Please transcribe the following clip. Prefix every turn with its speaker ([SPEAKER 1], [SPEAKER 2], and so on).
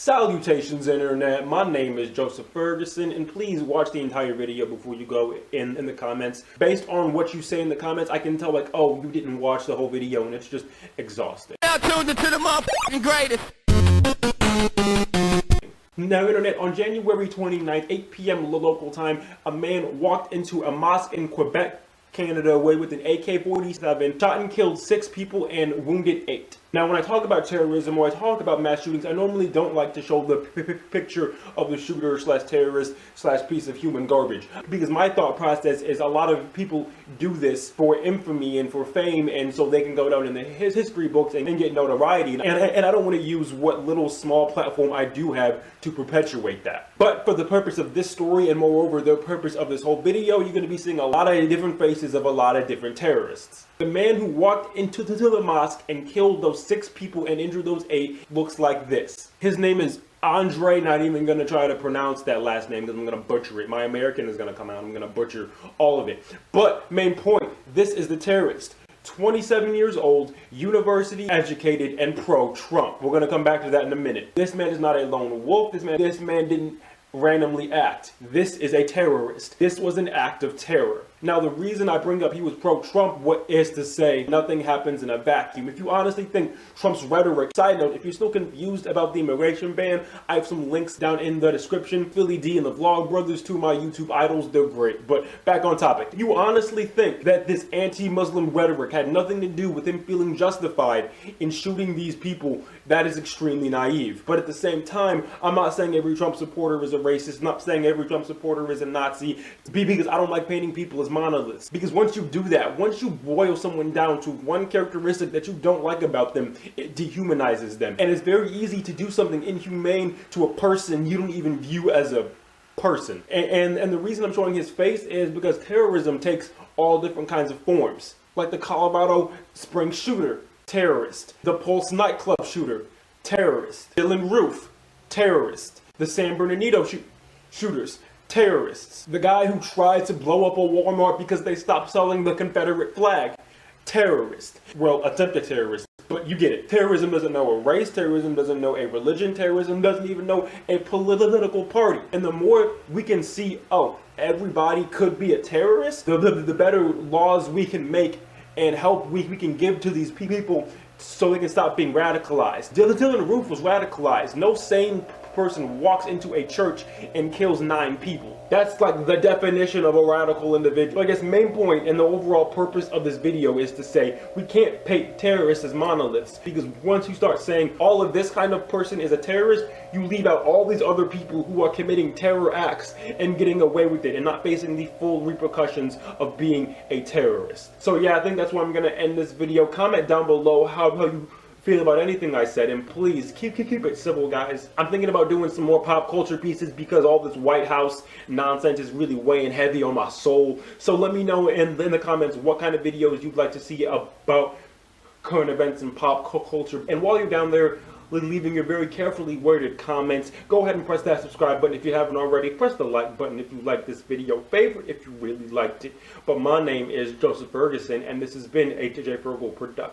[SPEAKER 1] Salutations Internet, my name is Joseph Ferguson, and please watch the entire video before you go in the comments. Based on what you say in the comments, I can tell like, oh, you didn't watch the whole video, and it's just exhausting.
[SPEAKER 2] Now tuned into the motherfucking greatest.
[SPEAKER 1] Now Internet, on January 29th, 8 p.m. local time, a man walked into a mosque in Quebec, Canada, away with an AK-47, shot and killed 6 people and wounded 8. Now, when I talk about terrorism or I talk about mass shootings, I normally don't like to show the picture of the shooter slash terrorist slash piece of human garbage. Because my thought process is a lot of people do this for infamy and for fame, and so they can go down in the history books and get notoriety. And I don't want to use what little small platform I do have to perpetuate that. But for the purpose of this story, and moreover the purpose of this whole video, you're going to be seeing a lot of different faces of a lot of different terrorists. The man who walked into the mosque and killed those 6 people and injured those 8 looks like this. His name is Andre. Not even going to try to pronounce that last name because I'm going to butcher it. My American is going to come out. I'm going to butcher all of it. But main point, this is the terrorist. 27 years old, university educated, and pro-Trump. We're going to come back to that in a minute. This man is not a lone wolf. This man didn't randomly act. This is a terrorist. This was an act of terror. Now, the reason I bring up he was pro-Trump, what is to say nothing happens in a vacuum. If you honestly think Trump's rhetoric, side note, if you're still confused about the immigration ban, I have some links down in the description. Philly D and the Vlog Brothers, 2 of my YouTube idols, they're great. But back on topic. You honestly think that this anti-Muslim rhetoric had nothing to do with him feeling justified in shooting these people? That is extremely naive. But at the same time, I'm not saying every Trump supporter is a racist. I'm not saying every Trump supporter is a Nazi. Because I don't like painting people as monoliths. Because once you do that, once you boil someone down to one characteristic that you don't like about them, it dehumanizes them. And it's very easy to do something inhumane to a person you don't even view as a person. And the reason I'm showing his face is because terrorism takes all different kinds of forms. Like the Colorado Springs shooter, terrorist. The Pulse nightclub shooter, terrorist. Dylan Roof, terrorist. The San Bernardino shooters, terrorists. The guy who tried to blow up a Walmart because they stopped selling the Confederate flag, terrorist. Well, attempted terrorist, but you get it. Terrorism doesn't know a race, terrorism doesn't know a religion, terrorism doesn't even know a political party. And the more we can see, oh, everybody could be a terrorist, the better laws we can make and help we can give to these people so they can stop being radicalized. Dylan Roof was radicalized. No sane person walks into a church and kills 9 people. That's like the definition of a radical individual. I guess main point and the overall purpose of this video is to say we can't paint terrorists as monoliths, because once you start saying all of this kind of person is a terrorist, you leave out all these other people who are committing terror acts and getting away with it and not facing the full repercussions of being a terrorist. So yeah, I think that's where I'm gonna end this video. Comment down below how you feel about anything I said, and please keep it civil, guys. I'm thinking about doing some more pop culture pieces because all this White House nonsense is really weighing heavy on my soul. So let me know in the comments what kind of videos you'd like to see about current events and pop culture. And while you're down there leaving your very carefully worded comments, go ahead and press that subscribe button if you haven't already. Press the like button if you like this video. Favorite if you really liked it. But my name is Joseph Ferguson, and this has been a TJ Fergal production.